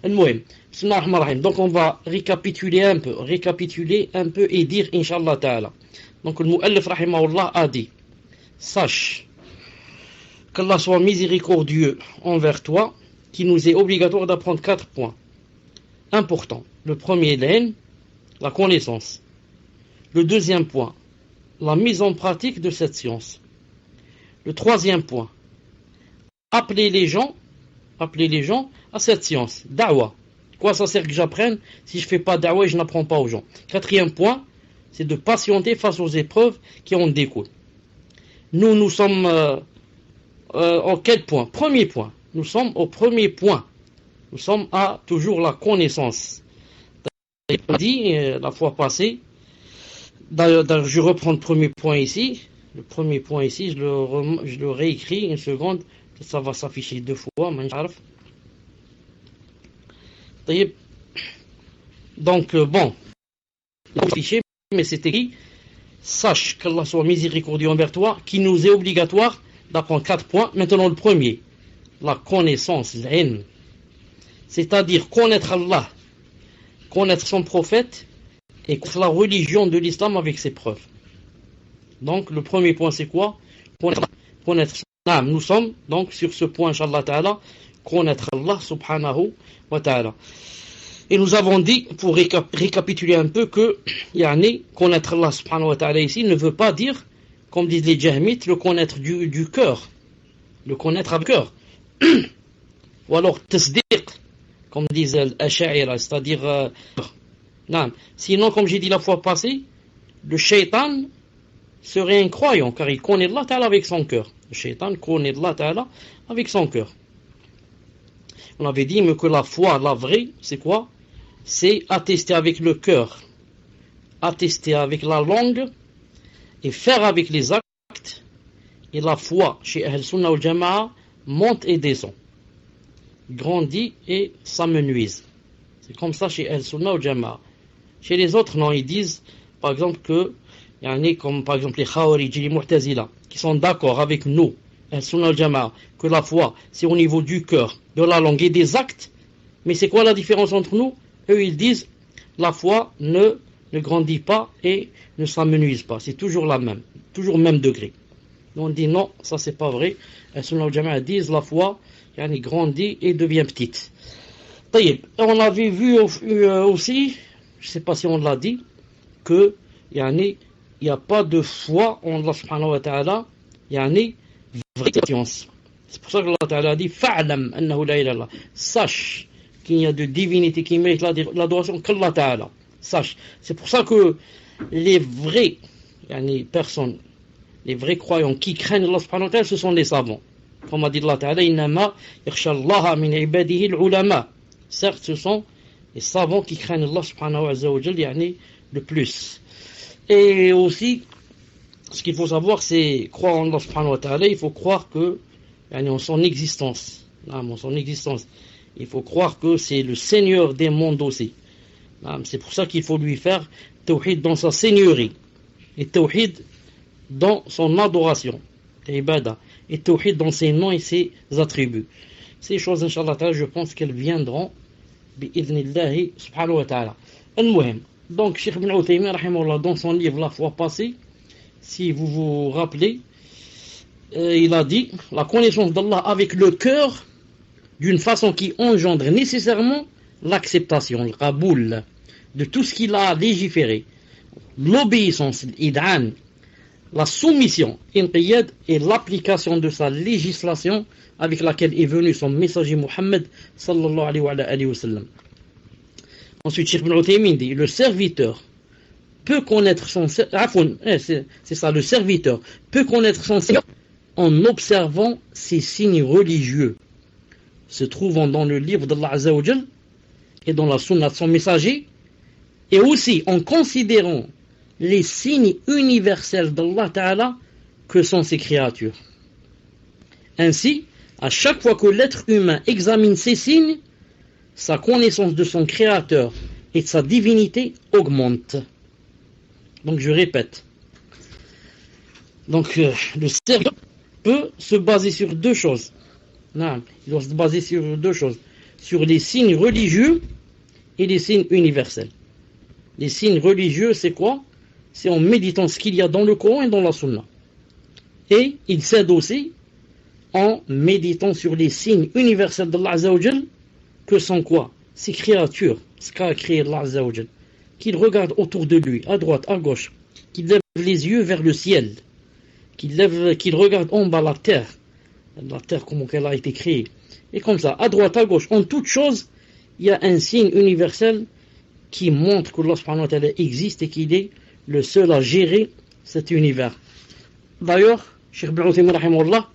المهم بسم الله الرحمن الرحيم. Donc on va récapituler un peu et dire Inch'Allah Ta'ala. Donc le Mu'allif rahimahullah a dit: sache qu'Allah soit miséricordieux envers toi, qui nous est obligatoire d'apprendre 4 points importants. Le premier, l'ilm, la connaissance. Le deuxième point, la mise en pratique de cette science. Le troisième point, appeler les gens à cette science. Da'wa. Quoi ça sert que j'apprenne si je fais pas da'wa et je n'apprends pas aux gens? Quatrième point, c'est de patienter face aux épreuves qui en découlent. Nous sommes en quel point? Premier point. Nous sommes au premier point. Nous sommes à toujours la connaissance. On a dit la fois passée, d'ailleurs, je reprends le premier point ici. Le premier point ici, je le réécris une seconde. Ça va s'afficher 2 fois. Donc, bon, affiché, mais c'est écrit: sache qu'Allah soit miséricordieux envers toi, qui nous est obligatoire d'apprendre 4 points. Maintenant, le premier, la connaissance, l'ilm. C'est-à-dire connaître Allah, connaître son prophète et connaître la religion de l'islam avec ses preuves. Donc, le premier point, c'est quoi? Connaître. Nous sommes donc sur ce point, Inch'Allah Ta'ala, connaître Allah subhanahu wa ta'ala. Et nous avons dit, pour récapituler un peu, que connaître Allah subhanahu wa ta'ala ici ne veut pas dire, comme disent les Jahmites, le connaître du cœur. Le connaître avec le cœur. Ou alors tasdiq, comme disent les Ash'a'ira, c'est-à-dire sinon, comme j'ai dit la fois passée, le shaitan serait incroyant, car il connaît Allah Ta'ala avec son cœur. Le shaitan connaît Allah Ta'ala avec son cœur. On avait dit mais que la foi, la vraie, c'est quoi? C'est attester avec le cœur, attester avec la langue et faire avec les actes. Et la foi chez Ahl Sunnah wal Jama'a monte et descend, grandit et s'amenuise. C'est comme ça chez Ahl Sunnah wal Jama'a. Chez les autres, non, ils disent par exemple que comme par exemple les Khawarij et les Mu'tazila, qui sont d'accord avec nous, Ahl Sunnah wal Jama'a, que la foi c'est au niveau du cœur, de la langue et des actes. Mais c'est quoi la différence entre nous? Eux ils disent la foi ne grandit pas et ne s'amenuise pas, c'est toujours la même, toujours le même degré. Nous on dit non, ça c'est pas vrai. Ahl Sunnah wal Jama'a disent la foi grandit et devient petite. On avait vu aussi, je sais pas si on l'a dit, que il n'y a pas de foi en Allah subhanahu wa ta'ala, vraie science. C'est pour ça que Allah Ta'ala a dit fa'lam annahu la ilaha illallah. Sache qu'il y a de divinité qui mérite l'adoration qu'Allah Ta'ala. Sache. C'est pour ça que les vrais personnes, les vrais croyants qui craignent Allah subhanahu wa ta'ala, ce sont les savants. Comme a dit Allah Ta'ala, innama yakhshallaha min ibadihi al-ulama. Certes, ce sont les savants qui craignent Allah subhanahu wa ta'ala le plus. Et aussi, ce qu'il faut savoir, c'est croire en Allah subhanahu wa ta'ala, il faut croire que en son existence. Il faut croire que c'est le Seigneur des mondes aussi. C'est pour ça qu'il faut lui faire tawhid dans sa seigneurie, et tawhid dans son adoration, et ibada, et tawhid dans ses noms et ses attributs. Ces choses, Inch'Allah, je pense qu'elles viendront bi'idhnillahi subhanahu wa ta'ala. Al-Muhim. Donc, Cheikh Ibn Uthaymin, rahimahullah, dans son livre la fois passée, si vous vous rappelez, il a dit la connaissance d'Allah avec le cœur d'une façon qui engendre nécessairement l'acceptation, le qaboul, de tout ce qu'il a légiféré, l'obéissance, l'id'an, la soumission, inqiyad, et l'application de sa législation avec laquelle est venu son messager Muhammad sallallahu alayhi wa sallam. Ensuite, Cheikh Ibn Uthaymin dit le serviteur peut connaître son le serviteur peut connaître son Seigneur en observant ses signes religieux se trouvant dans le livre d'Allah Azza wa Jal et dans la sunna de son messager, et aussi en considérant les signes universels d'Allah Ta'ala que sont ses créatures. Ainsi, à chaque fois que l'être humain examine ces signes, sa connaissance de son créateur et de sa divinité augmente. Donc je répète. Donc le serviteur peut se baser sur deux choses. Non, il doit se baser sur deux choses. sur les signes religieux et les signes universels. Les signes religieux, c'est quoi? C'est en méditant ce qu'il y a dans le Coran et dans la Sunna. Et il s'aide aussi en méditant sur les signes universels d'Allah Azza wa Jal, que sont quoi? Ces créatures, ce qu'a créé Allah Azza wa Jal, qu'il regarde autour de lui, à droite, à gauche, qu'il lève les yeux vers le ciel, qu'il regarde en bas la terre, comment elle a été créée, et comme ça, à droite, à gauche, en toute chose, il y a un signe universel qui montre que Allah subhanahu wa ta'ala existe et qu'il est le seul à gérer cet univers. D'ailleurs, Cheikh Ibn Uthaymin rahimahullah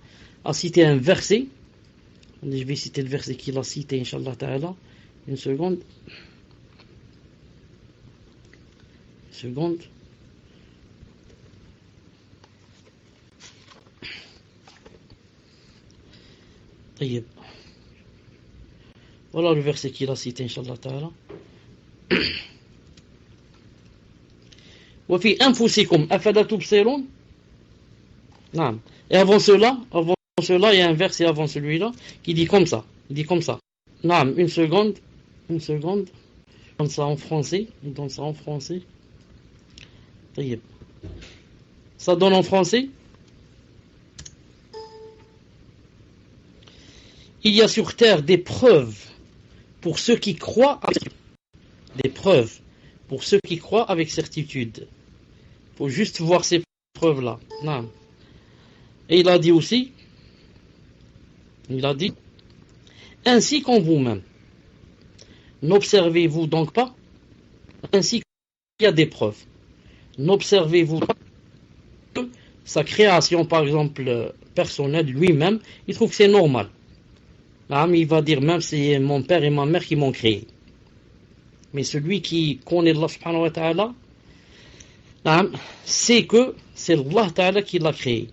a cité un verset. Je vais citer le verset qu'il a cité, Inch'Allah ta'ala. Une seconde. Voilà le verset qu'il a cité, Inch'Allah ta'ala. وفي أنفسكم أفلا تبصرون. Non. Et avant cela, il y a un verset avant celui-là qui dit comme ça. Non, une seconde. Il donne ça en français. Ça donne en français. Il y a sur terre des preuves pour ceux qui croient avec certitude. Il faut juste voir ces preuves-là. Non. Et il a dit aussi, ainsi qu'en vous-même, n'observez-vous donc pas, ainsi qu'il y a des preuves, n'observez-vous pas que sa création, par exemple, personnelle, lui-même, il trouve que c'est normal. Il va dire même c'est mon père et ma mère qui m'ont créé. Mais celui qui connaît Allah subhanahu wa ta'ala, sait que c'est Allah ta'ala qui l'a créé.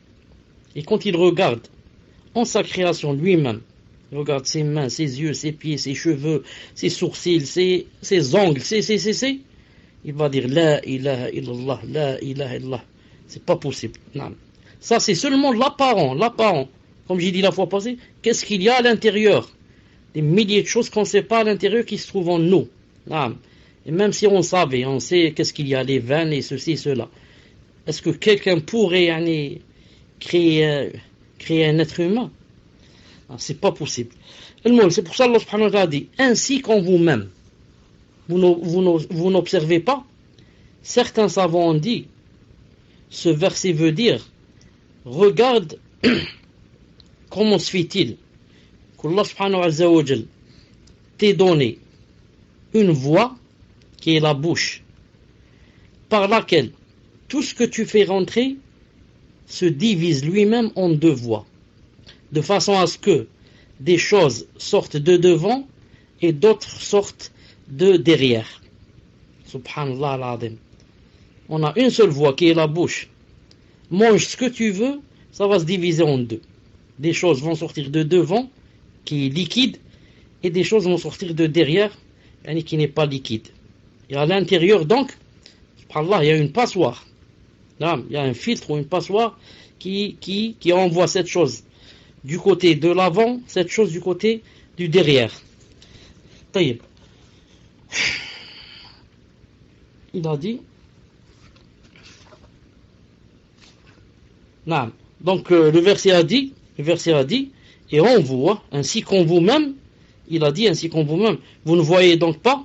Et quand il regarde en sa création lui-même, il regarde ses mains, ses yeux, ses pieds, ses cheveux, ses sourcils, ses ongles, il va dire La ilaha illallah, la ilaha illallah. C'est pas possible. Non. Ça, c'est seulement l'apparent. Comme j'ai dit la fois passée, qu'est-ce qu'il y a à l'intérieur? Des milliers de choses qu'on ne sait pas à l'intérieur qui se trouvent en nous. Non. Et même si on savait, on sait qu'est-ce qu'il y a, les veines et ceci, cela. Est-ce que quelqu'un pourrait créer un être humain? C'est pas possible. C'est pour ça que Allah subhanahu wa ta'ala dit ainsi qu'en vous-même. Vous n'observez pas? Certains savants ont dit ce verset veut dire regarde comment se fait-il qu'Allah subhanahu wa ta'ala t'ait donné une voix qui est la bouche par laquelle tout ce que tu fais rentrer se divise lui-même en deux voies, de façon à ce que des choses sortent de devant et d'autres sortent de derrière. Subhanallah al-Azim. On a une seule voie qui est la bouche. Mange ce que tu veux, ça va se diviser en deux. Des choses vont sortir de devant, qui est liquide, et des choses vont sortir de derrière, qui n'est pas liquide. Et à l'intérieur, donc, subhanallah, il y a une passoire. Là, il y a un filtre ou une passoire qui envoie cette chose du côté de l'avant, cette chose du côté du derrière. Taïb. Il a dit. Non. Donc le verset a dit, et on voit, ainsi qu'en vous-même, il a dit, ainsi qu'en vous-même, vous ne voyez donc pas.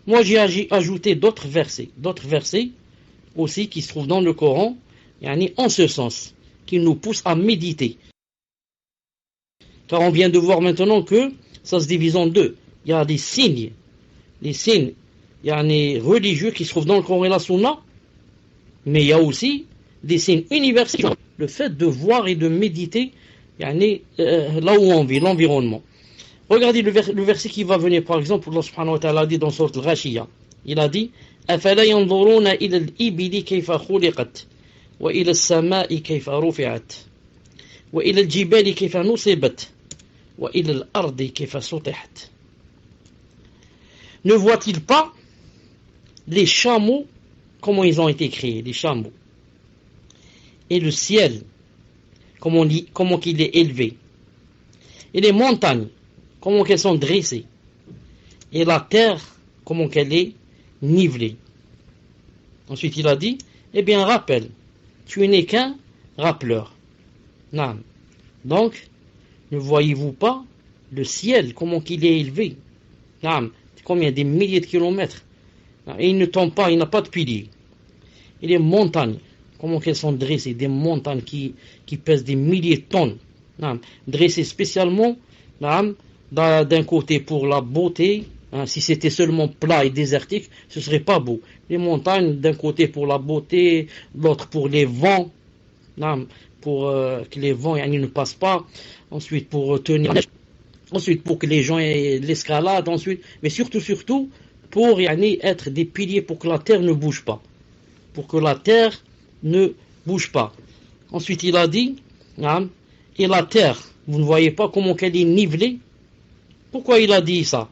Moi j'ai ajouté d'autres versets aussi qui se trouvent dans le Coran, en ce sens, qui nous poussent à méditer. Car on vient de voir maintenant que ça se divise en deux. Il y a des signes, religieux qui se trouvent dans le Coran et la Sunna, mais il y a aussi des signes universels. Le fait de voir et de méditer là où on vit, l'environnement. Regardez le verset qui va venir, par exemple, Allah subhanahu wa ta'ala dit dans Sourate Al-Ghashiyah. Il a dit أَفَلَا يَنْظُرُونَ إِلَى الْإِبِلِ كَيْفَ خُلِقَتْ وَإِلَى السَّمَاءِ كَيْفَ رُفِعَتْ وَإِلَى الْجِبَالِ كَيْفَ نُصِبَتْ وَإِلَى الْأَرْضِ كَيْفَ سُطِحَتْ. Ne voit-il pas les chameaux, comment ils ont été créés, les chameaux, et le ciel, comment il est élevé, et les montagnes, comment qu'elles sont dressées. Et la terre, comment qu'elle est nivelée. Ensuite, il a dit, eh bien, rappelle, tu n'es qu'un rappeleur. Non. Donc, ne voyez-vous pas le ciel, comment qu'il est élevé? Non. Combien? Des milliers de kilomètres. Et il ne tombe pas, il n'a pas de piliers. Et les montagnes, comment qu'elles sont dressées? Des montagnes qui pèsent des milliers de tonnes. Non. Dressées spécialement, non, d'un côté pour la beauté. Si c'était seulement plat et désertique, ce serait pas beau. Les montagnes, d'un côté pour la beauté, l'autre pour les vents, pour que les vents ne passent pas. Ensuite pour tenir, ensuite pour que les gens aient l'escalade. Ensuite, mais surtout pour être des piliers pour que la terre ne bouge pas, pour que la terre ne bouge pas. Ensuite, il a dit, et la terre, vous ne voyez pas comment qu'elle est nivelée? Pourquoi il a dit ça?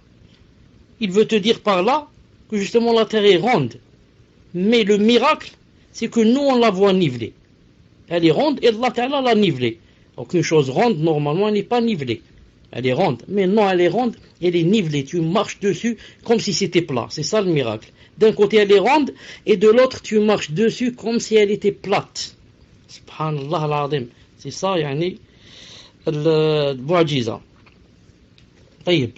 Il veut te dire par là que justement la terre est ronde. Mais le miracle, c'est que nous, on la voit nivelée. Elle est ronde et Allah Ta'ala l'a nivelée. Donc une chose ronde, normalement, elle n'est pas nivelée. Elle est ronde. Mais non, elle est ronde, elle est nivelée. Tu marches dessus comme si c'était plat. C'est ça le miracle. D'un côté, elle est ronde et de l'autre, tu marches dessus comme si elle était plate. Subhanallah al-Azim. C'est ça, le mu'jiza. طيب.